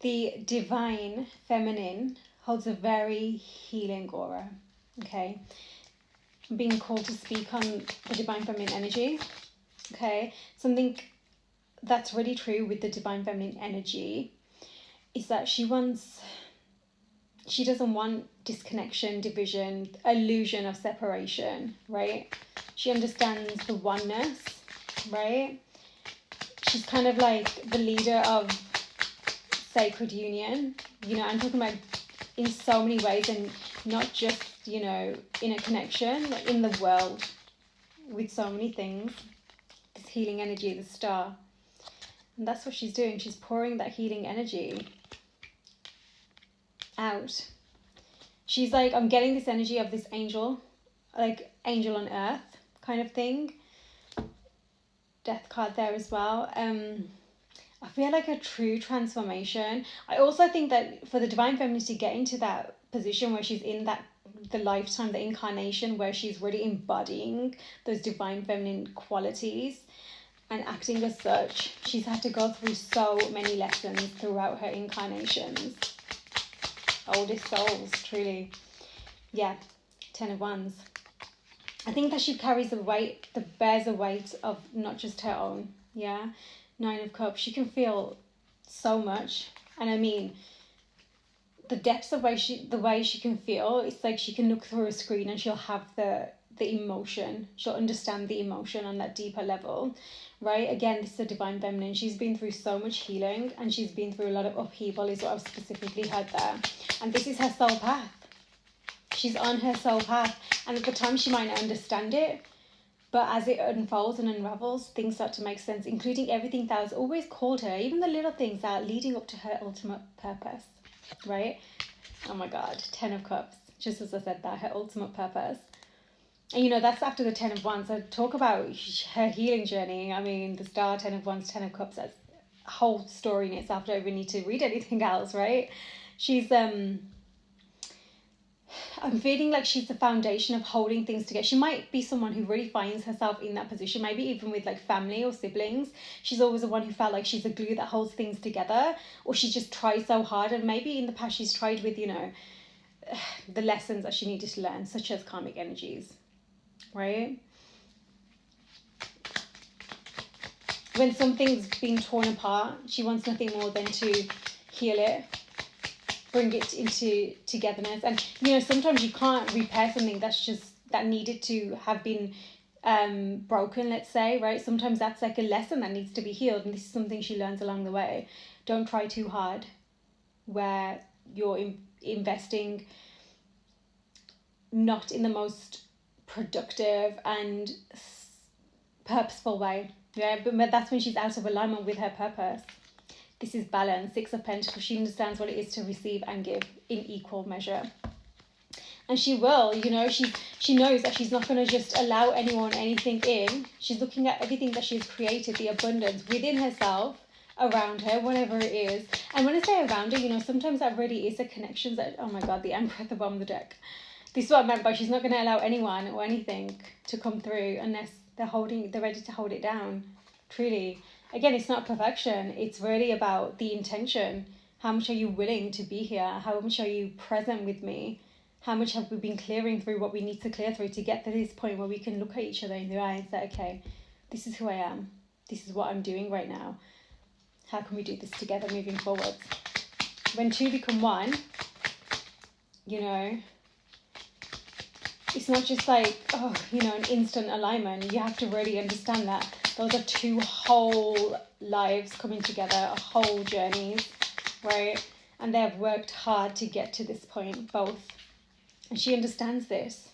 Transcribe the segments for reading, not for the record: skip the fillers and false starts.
The divine feminine holds a very healing aura. Okay, I'm being called to speak on the divine feminine energy. Okay, something that's really true with the divine feminine energy is that she doesn't want disconnection, division, illusion of separation, right? She understands the oneness, right? She's kind of like the leader of sacred union. I'm talking about in so many ways, and not just, in a connection, like in the world with so many things. This healing energy, the star. And that's what she's doing. She's pouring that healing energy out. She's like, I'm getting this energy of this angel, like angel on earth kind of thing. Death card there as well. I feel like a true transformation. I also think that for the divine feminine to get into that position where she's in the lifetime, the incarnation, where she's really embodying those divine feminine qualities and acting as such, she's had to go through so many lessons throughout her incarnations. Oldest souls, truly. Yeah, 10 of Wands. I think that she carries bears a weight of not just her own. Yeah, 9 of Cups. She can feel so much, and I mean, the depths of the way she can feel. It's like she can look through a screen and she'll have the emotion. She'll understand the emotion on that deeper level, right? Again, this is a divine feminine. She's been through so much healing, and she's been through a lot of upheaval, is what I've specifically heard there. And this is her soul path. She's on her soul path, and at the time she might not understand it, but as it unfolds and unravels, things start to make sense, including everything that has always called her, even the little things that are leading up to her ultimate purpose, right? Oh my God, 10 of Cups, just as I said that, her ultimate purpose. And that's after the 10 of Wands. So talk about her healing journey. I mean, the star, 10 of Wands, 10 of Cups, that's a whole story in itself. I don't even need to read anything else, right? She's, I'm feeling like she's the foundation of holding things together. She might be someone who really finds herself in that position, maybe even with like family or siblings. She's always the one who felt like she's the glue that holds things together, or she just tries so hard. And maybe in the past she's tried with, the lessons that she needed to learn, such as karmic energies, right? When something's being torn apart, she wants nothing more than to heal it, bring it into togetherness. And sometimes you can't repair something that needed to have been broken, let's say, right? Sometimes that's like a lesson that needs to be healed, and this is something she learns along the way. Don't try too hard where you're investing not in the most productive and purposeful way. Yeah, but that's when she's out of alignment with her purpose. This is balance, 6 of Pentacles. She understands what it is to receive and give in equal measure. And she will, she knows that she's not going to just allow anyone anything in. She's looking at everything that she's created, the abundance within herself, around her, whatever it is. And when I say around her, sometimes that really is a connection that, oh my God, the Emperor at the bottom of the deck. This is what I meant by she's not going to allow anyone or anything to come through unless they're ready to hold it down, truly. Again, it's not perfection. It's really about the intention. How much are you willing to be here? How much are you present with me? How much have we been clearing through what we need to clear through to get to this point where we can look at each other in the eye and say, okay, this is who I am. This is what I'm doing right now. How can we do this together moving forward? When 2 become 1, it's not just like, an instant alignment. You have to really understand that those are 2 whole lives coming together, whole journeys, right? And they've worked hard to get to this point, both. And she understands this.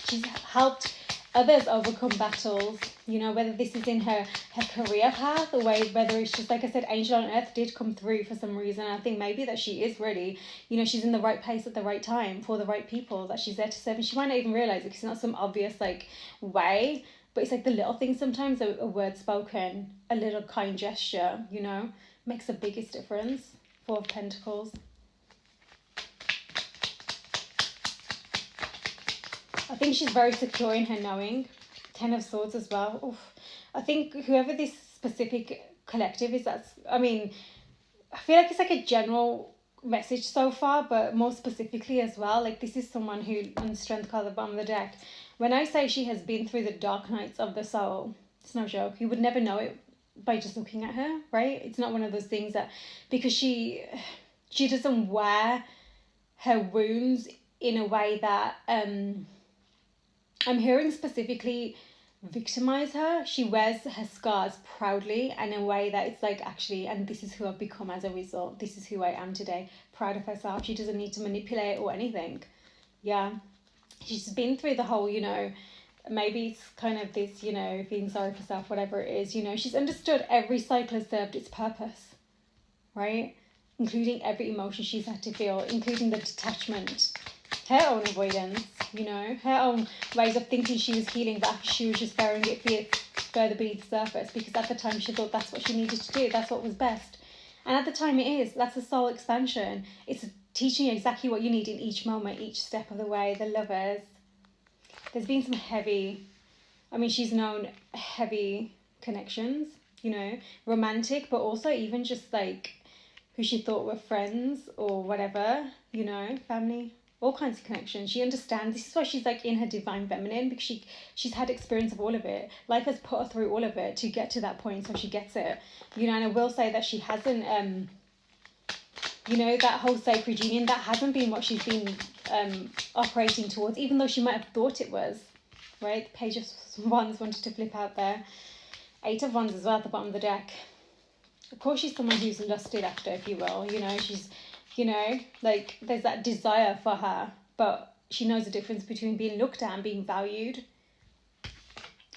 She's helped others overcome battles, whether this is in her career path or whether it's just, like I said, angel on earth did come through for some reason. I think maybe that she is really, she's in the right place at the right time for the right people that she's there to serve. And she might not even realize it because it's not some obvious way, but it's like the little things sometimes, a word spoken, a little kind gesture, makes the biggest difference. 4 of Pentacles. I think she's very secure in her knowing. 10 of Swords as well. Oof. I think whoever this specific collective is, I feel like it's like a general message so far, but more specifically as well, like this is someone who, on strength card at the bottom of the deck, when I say she has been through the dark nights of the soul, it's no joke. You would never know it by just looking at her, right? It's not one of those things that, because she doesn't wear her wounds in a way that I'm hearing specifically victimize her. She wears her scars proudly and in a way that it's like, actually, and this is who I've become as a result. This is who I am today. Proud of herself. She doesn't need to manipulate or anything. Yeah. She's been through the whole, you know, maybe it's kind of this, you know, feeling sorry for herself, whatever it is, you know, she's understood every cycle has served its purpose, right? Including every emotion she's had to feel, including the detachment, her own avoidance, you know, her own ways of thinking she was healing, but actually she was just burying it further beneath the surface, because at the time she thought that's what she needed to do, that's what was best. And at the time it is, that's a soul expansion. It's teaching you exactly what you need in each moment, each step of the way. The Lovers. There's been some heavy, I mean, she's known heavy connections, you know, romantic, but also even just like who she thought were friends or whatever, you know, family, all kinds of connections. She understands. This is why she's like in her divine feminine, because she's had experience of all of it. Life has put her through all of it to get to that point, so she gets it, you know. And I will say that she hasn't, you know, that whole sacred union, that hasn't been what she's been operating towards, even though she might have thought it was, right? The Page of Wands wanted to flip out there. 8 of Wands as well at the bottom of the deck. Of course, she's someone who's lusted after, if you will, you know, she's, you know, like there's that desire for her, but she knows the difference between being looked at and being valued,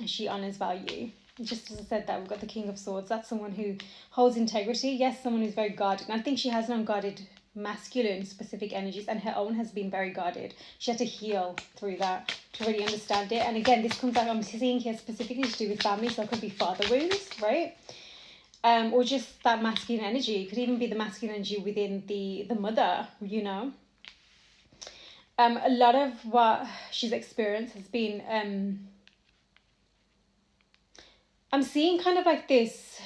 and she honors value. Just as I said that, we've got the King of Swords. That's someone who holds integrity. Yes, someone who's very guarded. And I think she has known guarded masculine specific energies, and her own has been very guarded. She had to heal through that to really understand it. And again, this comes back, I'm seeing here specifically to do with family, so it could be father wounds, right? Or just that masculine energy. It could even be the masculine energy within the mother, you know. A lot of what she's experienced has been, I'm seeing kind of like this,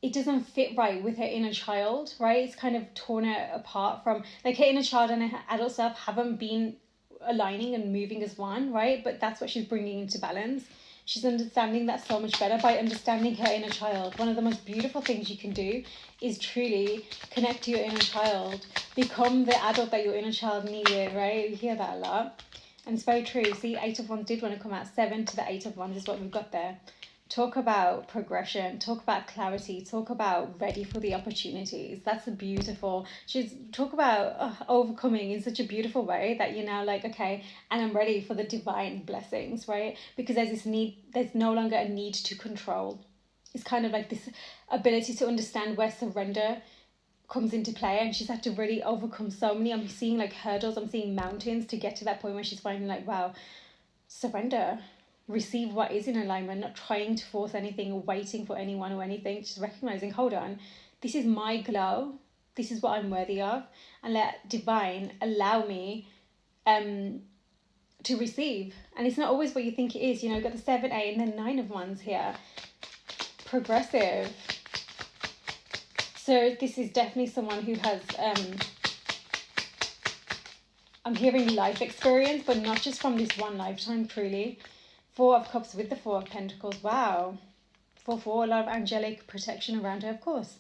it doesn't fit right with her inner child, right? It's kind of torn her apart from, like her inner child and her adult self haven't been aligning and moving as one, right? But that's what she's bringing into balance. She's understanding that so much better by understanding her inner child. One of the most beautiful things you can do is truly connect to your inner child. Become the adult that your inner child needed, right? You hear that a lot. And it's very true. See, 8 of Wands did want to come out. 7 to the 8 of Wands is what we've got there. Talk about progression, talk about clarity, talk about ready for the opportunities. That's a beautiful, talk about overcoming in such a beautiful way that you're now like, okay, and I'm ready for the divine blessings, right? Because there's this need, there's no longer a need to control. It's kind of like this ability to understand where surrender comes into play, and she's had to really overcome so many, I'm seeing like hurdles, I'm seeing mountains to get to that point where she's finding like, wow, surrender. Receive what is in alignment, not trying to force anything or waiting for anyone or anything, just recognizing, hold on, this is my glow, this is what I'm worthy of, and let divine allow me to receive. And it's not always what you think it is, you know. You've got the 7, 8 and then 9 of Wands here. Progressive. So this is definitely someone who has I'm hearing life experience, but not just from this one lifetime, truly. 4 of Cups with the 4 of Pentacles. Wow. 4, a lot of angelic protection around her, of course.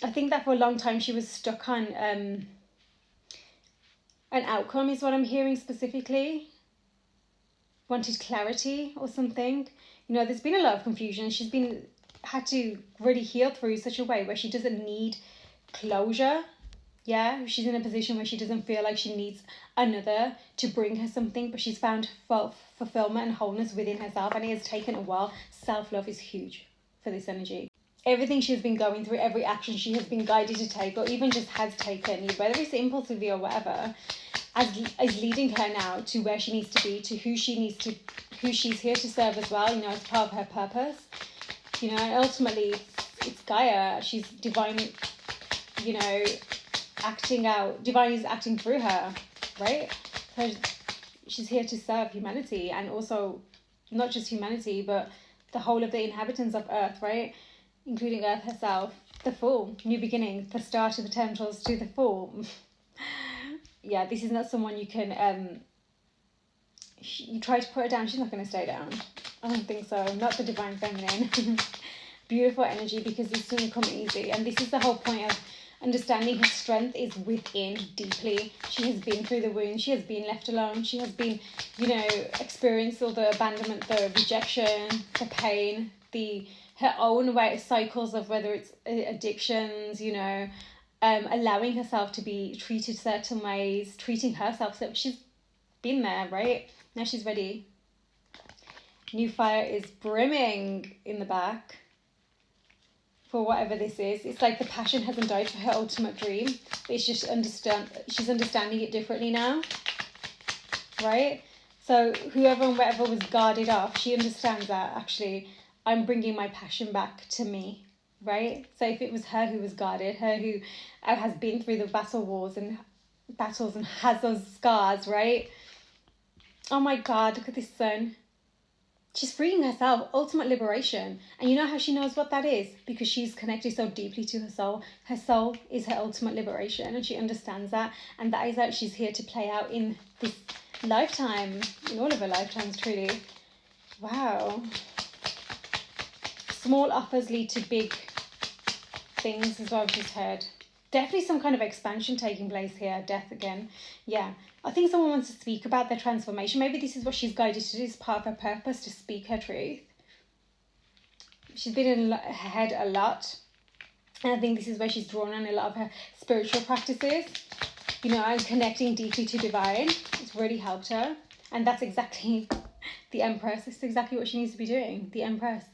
I think that for a long time she was stuck on an outcome is what I'm hearing specifically. Wanted clarity or something. You know, there's been a lot of confusion. She's had to really heal through such a way where she doesn't need closure. Yeah, she's in a position where she doesn't feel like she needs another to bring her something, but she's found fulfillment and wholeness within herself, and it has taken a while. Self-love is huge for this energy. Everything she's been going through, every action she has been guided to take, or even just has taken, whether it's impulsively or whatever, is leading her now to where she needs to be, to who she's here to serve as well, you know, as part of her purpose. You know, and ultimately it's Gaia. She's divine, you know, acting out, divine is acting through her, right? So she's here to serve humanity, and also not just humanity, but the whole of the inhabitants of Earth, right? Including Earth herself. The Fool, new beginnings, the start of the Temples to the Fool. Yeah, this is not someone you can, you try to put her down, she's not going to stay down. I don't think so. Not the Divine Feminine. Beautiful energy, because this doesn't come easy. And this is the whole point of understanding her strength is within deeply. She has been through the wounds. She has been left alone. She has been, experienced all the abandonment, the rejection, the pain, her own cycles of whether it's addictions, allowing herself to be treated certain ways, treating herself. So she's been there, right? Now she's ready. New fire is brimming in the back for whatever this is. It's like the passion hasn't died for her ultimate dream, but it's just she's understanding it differently now, right? So whoever and whatever was guarded off, she understands that actually I'm bringing my passion back to me, right? So if it was her who was guarded, her who has been through the battles and has those scars, right? Oh my God, look at this sun. She's freeing herself, ultimate liberation. And you know how she knows what that is? Because she's connected so deeply to her soul. Her soul is her ultimate liberation, and she understands that. And that is that she's here to play out in this lifetime, in all of her lifetimes, truly. Wow. Small offers lead to big things, is what I've just heard. Definitely some kind of expansion taking place here. Death again. Yeah. I think someone wants to speak about their transformation. Maybe this is what she's guided to do. It's part of her purpose, to speak her truth. She's been in her head a lot. And I think this is where she's drawn on a lot of her spiritual practices. And connecting deeply to divine. It's really helped her. And that's exactly the Empress. It's exactly what she needs to be doing. The Empress.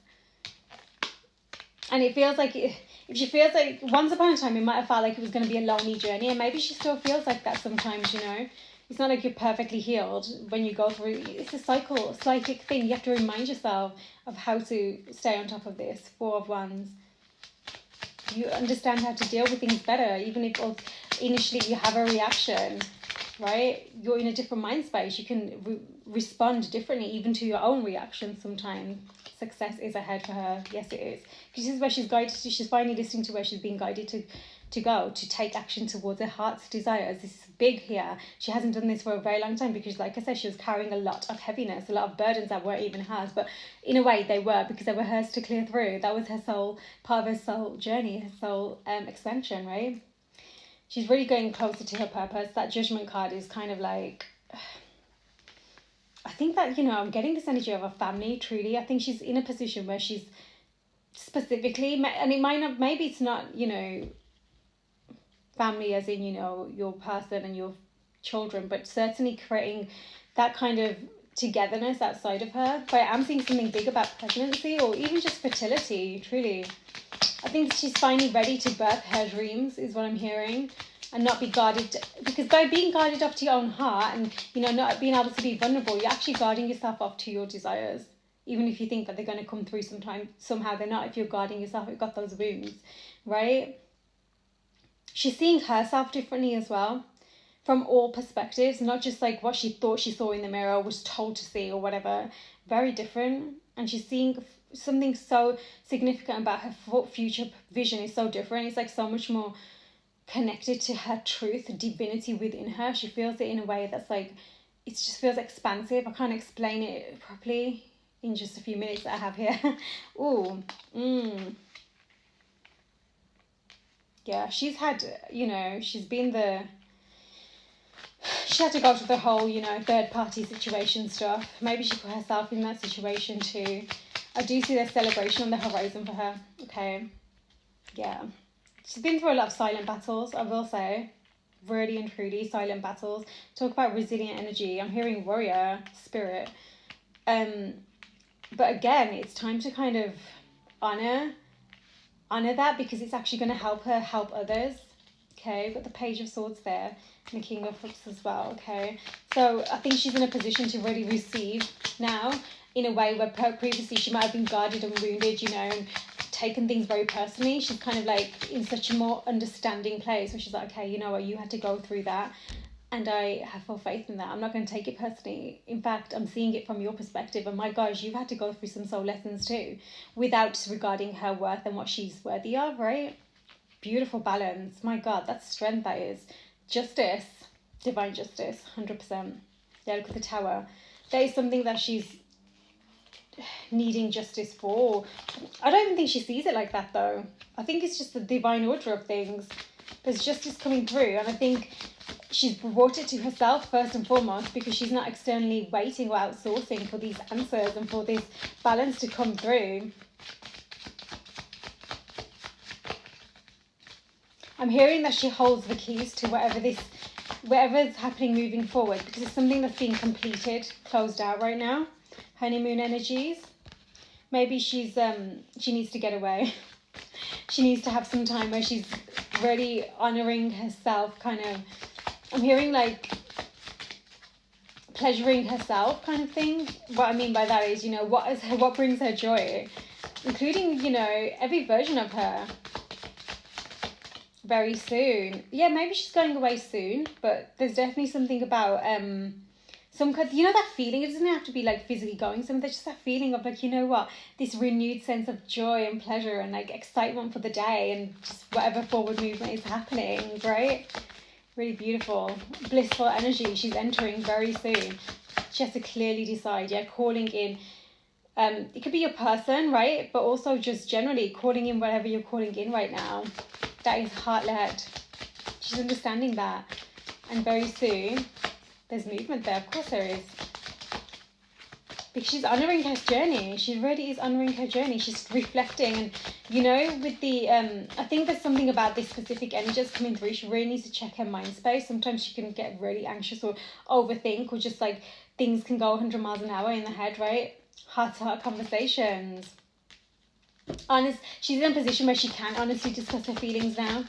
And it feels like, if she feels like, once upon a time, it might have felt like it was going to be a lonely journey. And maybe she still feels like that sometimes, It's not like you're perfectly healed when you go through. It's a cyclic thing. You have to remind yourself of how to stay on top of this. 4 of Wands. You understand how to deal with things better, even if initially you have a reaction, right? You're in a different mind space. You can respond differently, even to your own reactions sometimes. Success is ahead for her. Yes, it is. Because this is where she's guided to. She's finally listening to where she's being guided to go, to take action towards her heart's desires. This is big here. She hasn't done this for a very long time because, like I said, she was carrying a lot of heaviness, a lot of burdens that weren't even hers. But in a way, they were, because they were hers to clear through. That was her soul, part of her soul journey, her soul expansion, right? She's really going closer to her purpose. That Judgment card is kind of like, I think that, I'm getting this energy of a family, truly. I think she's in a position where she's specifically, and it might not, maybe it's not, family as in, your person and your children, but certainly creating that kind of togetherness outside of her. But I'm seeing something big about pregnancy, or even just fertility, truly. I think she's finally ready to birth her dreams, is what I'm hearing, and not be guarded, because by being guarded off to your own heart and, not being able to be vulnerable, you're actually guarding yourself off to your desires. Even if you think that they're going to come through somehow they're not. If you're guarding yourself, you've got those wounds, right? She's seeing herself differently as well, from all perspectives, not just like what she thought she saw in the mirror, was told to see or whatever. Very different. And she's seeing something so significant about her future vision is so different. It's like so much more connected to her truth, divinity within her. She feels it in a way that's like, it just feels expansive. I can't explain it properly in just a few minutes that I have here. Ooh. Yeah, she's had, she's been she had to go through the whole, third party situation stuff. Maybe she put herself in that situation too. I do see there's celebration on the horizon for her. Okay. Yeah. She's been through a lot of silent battles, I will say. Really and truly silent battles. Talk about resilient energy. I'm hearing warrior spirit. But again, it's time to kind of honor that, because it's actually going to help her help others. Okay, got the Page of Swords there, and the King of Cups as well. Okay, so I think she's in a position to really receive now, in a way where previously she might have been guarded and wounded, and taken things very personally. She's kind of like in such a more understanding place where she's like, okay, you know what, you had to go through that, and I have full faith in that. I'm not going to take it personally. In fact, I'm seeing it from your perspective, and my gosh, you've had to go through some soul lessons too, without disregarding her worth and what she's worthy of, right? beautiful balance. My God, that's strength, that is. Justice, divine justice, 100%. Yeah, look at the Tower. That is something that she's needing justice for. I don't even think she sees it like that, though. I think it's just the divine order of things. There's justice coming through, and I think she's brought it to herself first and foremost, because she's not externally waiting or outsourcing for these answers and for this balance to come through. I'm hearing that she holds the keys to whatever's happening moving forward, because it's something that's being completed, closed out right now. Honeymoon energies. Maybe she needs to get away. She needs to have some time where she's really honouring herself, kind of. I'm hearing like pleasuring herself kind of thing. What I mean by that is, what brings her joy, including, every version of her. Very soon. Yeah, maybe she's going away soon, but there's definitely something about some kind, that feeling. It doesn't have to be like physically going somewhere. There's just that feeling of like, this renewed sense of joy and pleasure and like excitement for the day and just whatever forward movement is happening, right? Really beautiful, blissful energy she's entering very soon. She has to clearly decide, calling in. It could be your person, right? But also just generally calling in whatever you're calling in right now. That is heart-led. She's understanding that. And very soon, there's movement there. Of course there is. Because she's honouring her journey. She really is honouring her journey. She's reflecting. And, with the... I think there's something about this specific energy that's coming through. She really needs to check her mind space. Sometimes she can get really anxious or overthink, or just like things can go 100 miles an hour in the head, right? Heart-to-heart conversations. She's in a position where she can honestly discuss her feelings now.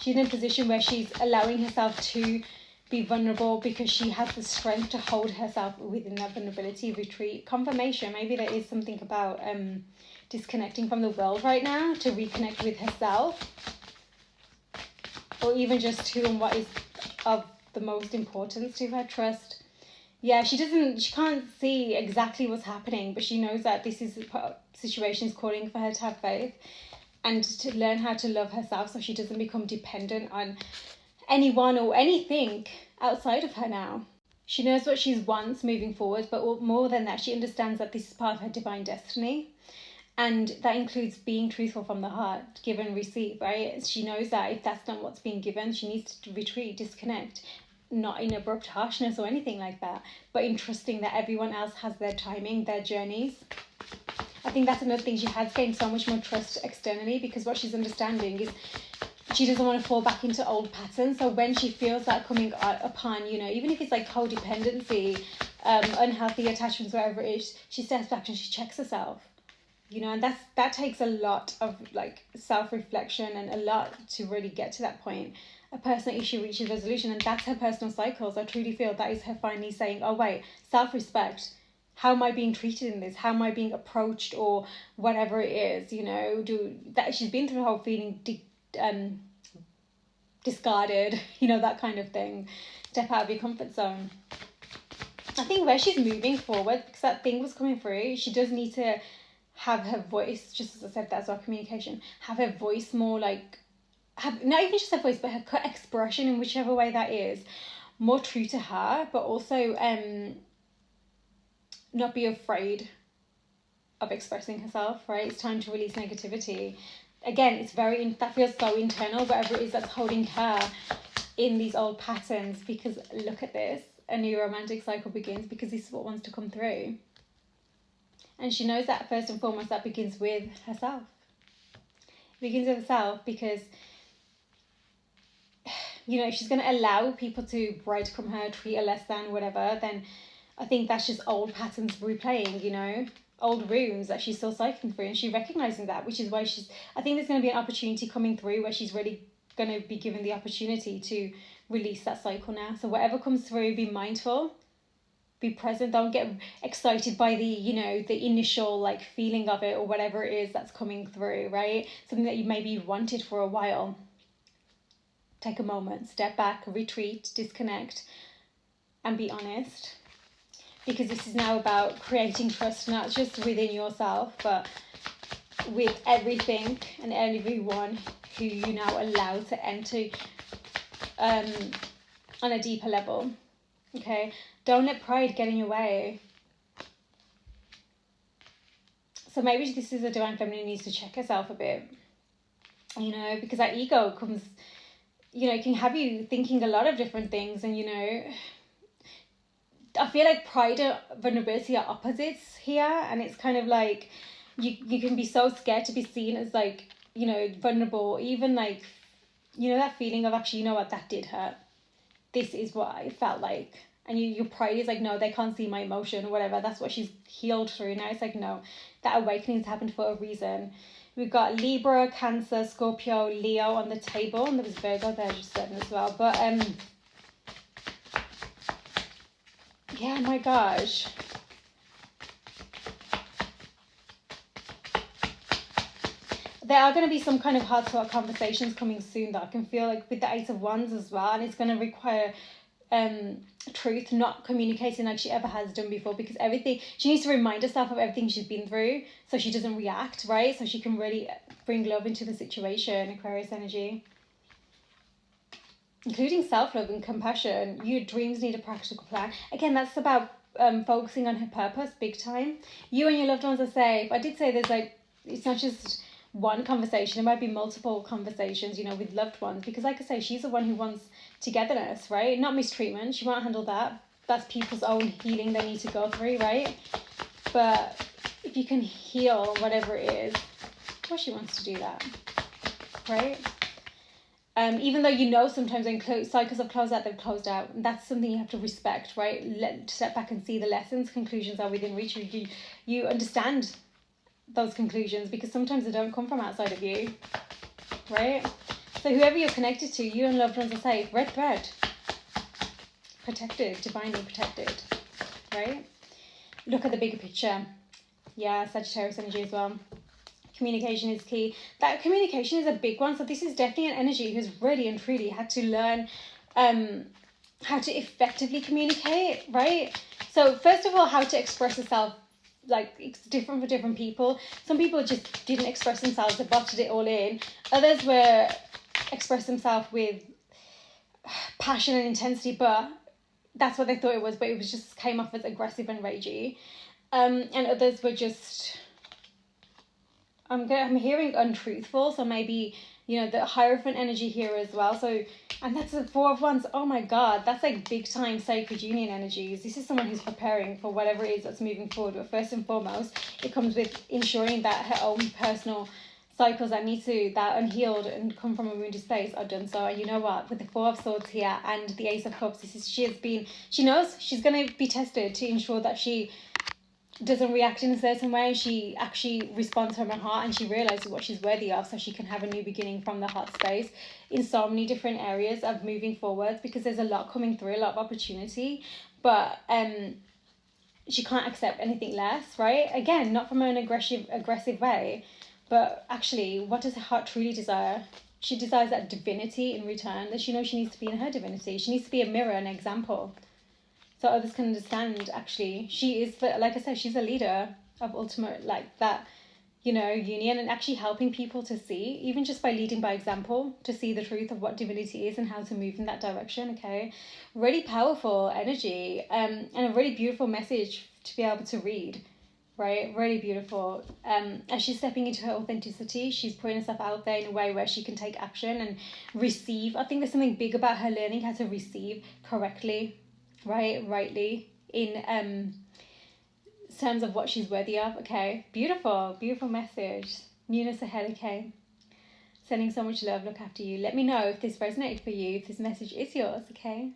She's in a position where she's allowing herself to be vulnerable, because she has the strength to hold herself within that vulnerability. Retreat, confirmation. Maybe there is something about disconnecting from the world right now to reconnect with herself, or even just who and what is of the most importance to her. Trust. Yeah, she can't see exactly what's happening, but she knows that this situation is calling for her to have faith and to learn how to love herself, so she doesn't become dependent on anyone or anything outside of her now. She knows what she wants moving forward, but more than that, she understands that this is part of her divine destiny. And that includes being truthful from the heart, give and receive, right? She knows that if that's not what's being given, she needs to retreat, disconnect. Not in abrupt harshness or anything like that, but in trusting that everyone else has their timing, their journeys. I think that's another thing. She has gained so much more trust externally, because what she's understanding is she doesn't want to fall back into old patterns. So when she feels that coming upon, even if it's like codependency, unhealthy attachments, wherever it is, she steps back and she checks herself. And that takes a lot of like self-reflection and a lot to really get to that point. A personal issue reaches resolution, and that's her personal cycles. I truly feel that is her finally saying, oh wait, self-respect. How am I being treated in this? How am I being approached, or whatever it is, she's been through the whole feeling discarded, that kind of thing. Step out of your comfort zone. I think where she's moving forward, because that thing was coming through, she does need to have her voice, just as I said, that's our communication, have her voice more like, have not even just her voice, but her expression in whichever way that is, more true to her, but also not be afraid of expressing herself, right? It's time to release negativity. Again, it's that feels so internal, whatever it is that's holding her in these old patterns, because look at this, a new romantic cycle begins, because this is what wants to come through. And she knows that first and foremost, that begins with herself. It begins with herself, because if she's going to allow people to breadcrumb her, treat her less than, whatever, then I think that's just old patterns replaying, old rooms that she's still cycling through, and she's recognising that, which is why I think there's going to be an opportunity coming through where she's really going to be given the opportunity to release that cycle now. So whatever comes through, be mindful, be present, don't get excited by the initial like feeling of it or whatever it is that's coming through, right? Something that you maybe wanted for a while. Take a moment, step back, retreat, disconnect, and be honest. Because this is now about creating trust, not just within yourself, but with everything and everyone who you now allow to enter on a deeper level. Okay, don't let pride get in your way. So maybe this is a divine feminine needs to check herself a bit, you know, because that ego comes, you know, can have you thinking a lot of different things. And, you know, I feel like pride and vulnerability are opposites here. And it's kind of like you can be so scared to be seen as, like, you know, vulnerable, even like, you know, that feeling of actually, you know what, that did hurt. This is what I felt like. And your pride is like, no, they can't see my emotion or whatever. That's what she's healed through. Now it's like, no, that awakening's happened for a reason. We've got Libra, Cancer, Scorpio, Leo on the table. And there was Virgo there just then as well. But, yeah, my gosh. There are going to be some kind of heart-to-heart conversations coming soon that I can feel like with the Eight of Wands as well. And it's going to require truth, not communicating like she ever has done before, because everything, she needs to remind herself of everything she's been through so she doesn't react, right? So she can really bring love into the situation. Aquarius energy, including self-love and compassion. Your dreams need a practical plan. Again, that's about focusing on her purpose big time. You and your loved ones are safe. I did say there's like, it's not just one conversation, it might be multiple conversations, you know, with loved ones, because like I say, she's the one who wants togetherness, right? Not mistreatment. She won't handle that. That's people's own healing they need to go through, right? But if you can heal whatever it is, of course she wants to do that, right? Even though, you know, sometimes when cycles have closed out, they've closed out. And that's something you have to respect, right? Step back and see the lessons. Conclusions are within reach. You understand those conclusions, because sometimes they don't come from outside of you, right? So whoever you're connected to, you and loved ones are safe. Red thread. Protected, divinely protected, right? Look at the bigger picture. Yeah, Sagittarius energy as well. Communication is key. That communication is a big one. So this is definitely an energy who's really and truly had to learn how to effectively communicate, right? So first of all, how to express yourself. Like, it's different for different people. Some people just didn't express themselves, they bottled it all in. Others were expressed themselves with passion and intensity, but that's what they thought it was, but it was just came off as aggressive and ragey. And others were just, I'm hearing untruthful. So maybe, you know, the Hierophant energy here as well. So, and that's the Four of Wands. Oh my God, that's like big time sacred union energies. This is someone who's preparing for whatever it is that's moving forward. But first and foremost, it comes with ensuring that her own personal cycles that are unhealed and come from a wounded space are done so. And you know what, with the Four of Swords here and the Ace of Cups, she knows she's going to be tested to ensure that she doesn't react in a certain way. She actually responds from her heart, and she realizes what she's worthy of, so she can have a new beginning from the heart space in so many different areas of moving forwards, because there's a lot coming through, a lot of opportunity, but she can't accept anything less, right? Again, not from an aggressive way, but actually, what does her heart truly desire? She desires that divinity in return, that she knows she needs to be in her divinity. She needs to be a mirror, an example, so others can understand. Actually, she is, like I said, she's a leader of ultimate, like that, you know, union, and actually helping people to see, even just by leading by example, to see the truth of what divinity is and how to move in that direction. Okay, really powerful energy, and a really beautiful message to be able to read, right? Really beautiful. As she's stepping into her authenticity, she's putting herself out there in a way where she can take action and receive. I think there's something big about her learning how to receive correctly, rightly, in terms of what she's worthy of. Okay, beautiful message. Newness ahead. Okay, sending so much love. Look after you. Let me know if this resonated for you, if this message is yours. Okay.